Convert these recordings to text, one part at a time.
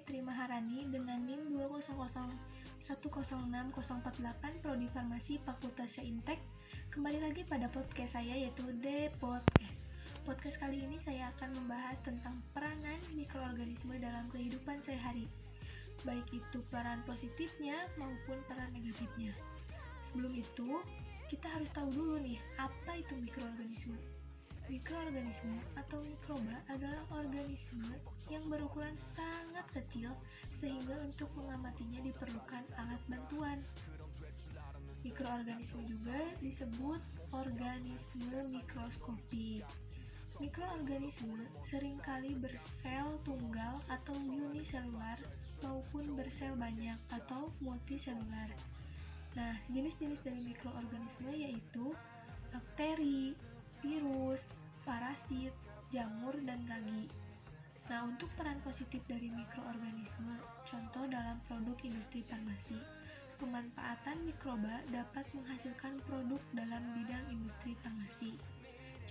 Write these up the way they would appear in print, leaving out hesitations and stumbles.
Fitri Maharani dengan NIM 200106048 Prodi Farmasi Fakultas Saintek. Kembali lagi pada podcast saya, yaitu The Podcast. Podcast kali ini saya akan membahas tentang peranan mikroorganisme dalam kehidupan sehari, baik itu peran positifnya maupun peran negatifnya. Sebelum itu, kita harus tahu dulu nih, apa itu mikroorganisme. Mikroorganisme atau mikroba adalah organisme yang berukuran sangat kecil sehingga untuk mengamatinya diperlukan alat bantuan. Mikroorganisme juga disebut organisme mikroskopik. Mikroorganisme seringkali bersel tunggal atau uniselular maupun bersel banyak atau multiselular. Nah, jenis-jenis dari mikroorganisme yaitu bakteri, virus, parasit, jamur, dan ragi. Nah, untuk peran positif dari mikroorganisme, contoh dalam produk industri farmasi, pemanfaatan mikroba dapat menghasilkan produk dalam bidang industri farmasi.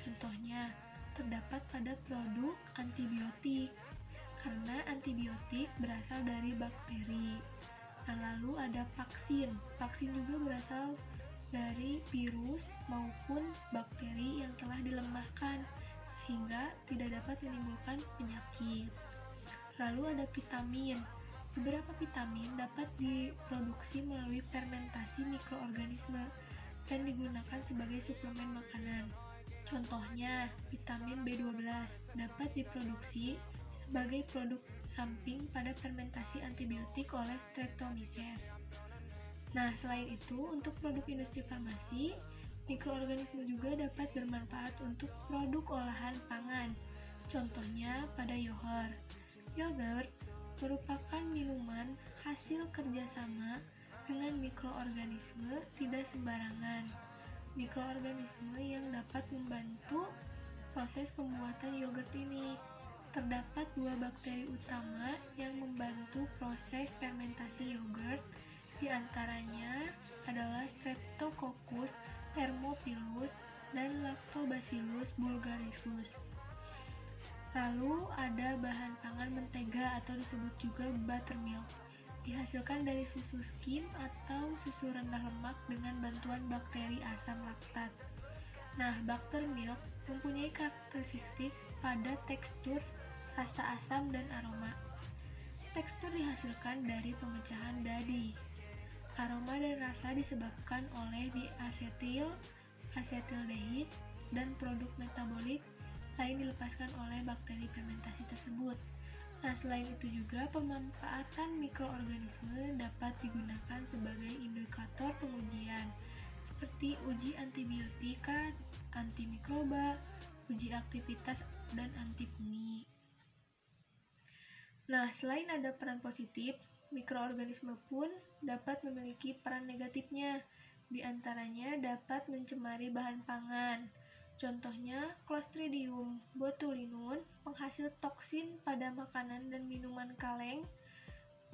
Contohnya, terdapat pada produk antibiotik, karena antibiotik berasal dari bakteri. Nah, lalu ada vaksin. Vaksin juga berasal dari virus maupun bakteri yang telah dilemahkan sehingga tidak dapat menimbulkan penyakit. Lalu ada vitamin. Beberapa vitamin dapat diproduksi melalui fermentasi mikroorganisme dan digunakan sebagai suplemen makanan. Contohnya, vitamin B12 dapat diproduksi sebagai produk samping pada fermentasi antibiotik oleh Streptomyces. Nah, selain itu, untuk produk industri farmasi, mikroorganisme juga dapat bermanfaat untuk produk olahan pangan. Contohnya pada yogurt. Yogurt merupakan minuman hasil kerjasama dengan mikroorganisme tidak sembarangan. Mikroorganisme yang dapat membantu proses pembuatan yogurt ini. Terdapat dua bakteri utama yang membantu proses fermentasi yogurt. Di antaranya adalah Streptococcus thermophilus dan Lactobacillus bulgariscus. Lalu ada bahan pangan mentega atau disebut juga buttermilk. Dihasilkan dari susu skim atau susu rendah lemak dengan bantuan bakteri asam laktat. Nah, buttermilk mempunyai karakteristik pada tekstur, rasa asam, dan aroma. Tekstur dihasilkan dari pemecahan dadi. Aroma dan rasa disebabkan oleh diasetil-asetildehid dan produk metabolik lain dilepaskan oleh bakteri fermentasi tersebut. Nah, selain itu juga pemanfaatan mikroorganisme dapat digunakan sebagai indikator pengujian, seperti uji antibiotika, antimikroba, uji aktivitas, dan anti fungi. Nah, selain ada peran positif, mikroorganisme pun dapat memiliki peran negatifnya. Di antaranya dapat mencemari bahan pangan. Contohnya Clostridium botulinum, penghasil toksin pada makanan dan minuman kaleng.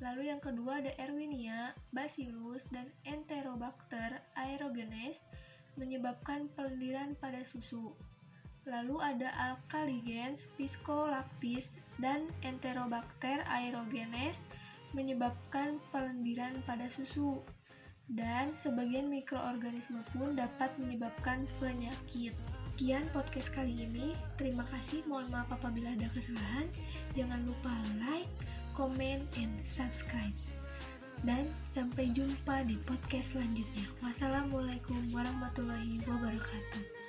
Lalu yang kedua ada Erwinia, Bacillus, dan Enterobacter aerogenes, menyebabkan pelendiran pada susu. Lalu ada Alkaligens, Piscolactis, dan Enterobacter aerogenes, menyebabkan pelendiran pada susu. Dan sebagian mikroorganisme pun dapat menyebabkan penyakit. Sekian podcast kali ini. Terima kasih. Mohon maaf apabila ada kesalahan. Jangan lupa like, comment, and subscribe. Dan sampai jumpa di podcast selanjutnya. Wassalamualaikum warahmatullahi wabarakatuh.